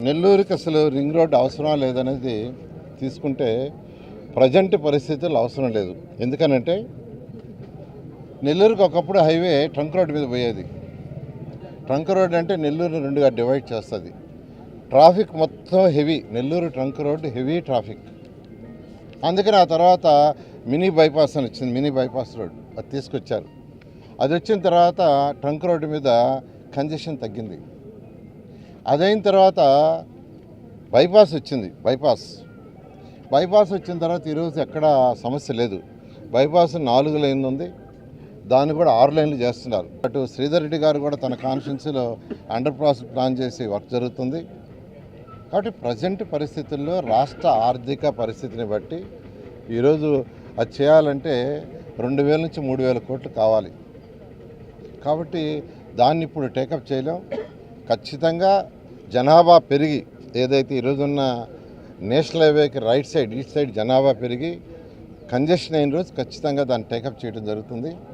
నెల్లూరుకి అసలు ring road అవసరం లేదనేది తీసుకుంటే ప్రజెంట్ పరిస్థితుల్లో అవసరం లేదు. ఎందుకనంటే నెల్లూరుకి ఒకప్పుడు హైవే ట్రంక్ రోడ్ మీద పోయేది. ట్రంక్ రోడ్ అంటే నెల్లూరుని రెండుగా డివైడ్ చేస్తుంది. ట్రాఫిక్ మొత్తం heavy, Nellore trunk road heavy traffic. అందుకని ఆ తర్వాత మినీ బైపాస్ అని వచ్చింది, మినీ బైపాస్ రోడ్ అది తీసుకొచ్చారు. అది వచ్చిన తర్వాత ట్రంక్ రోడ్డు మీద కంజెషన్ తగ్గింది. అదైన తర్వాత బైపాస్ వచ్చింది. బైపాస్ వచ్చిన తర్వాత ఈరోజు ఎక్కడ సమస్య లేదు. బైపాస్ 4 లైన్లు ఉంది, దాన్ని కూడా 6 లైన్లు చేస్తున్నారు. అటు శ్రీధర్ రెడ్డి గారు కూడా తన కాన్స్టిట్యున్సీలో అండర్ పాస్ ప్లాన్ చేసి వర్క్ జరుగుతుంది. కాబట్టి ప్రజెంట్ పరిస్థితుల్లో రాష్ట్ర ఆర్థిక పరిస్థితిని బట్టి ఈరోజు అది చేయాలంటే 2000 నుంచి 3000 కోట్లు కావాలి. కాబట్టి దాన్ని ఇప్పుడు టేకప్ చేయలేం. ఖచ్చితంగా జనాభా పెరిగి ఏదైతే ఈరోజున్న నేషనల్ హైవేకి రైట్ సైడ్ ఈస్ట్ సైడ్ జనాభా పెరిగి కంజెషన్ అయిన రోజు ఖచ్చితంగా దాన్ని టేకప్ చేయడం జరుగుతుంది.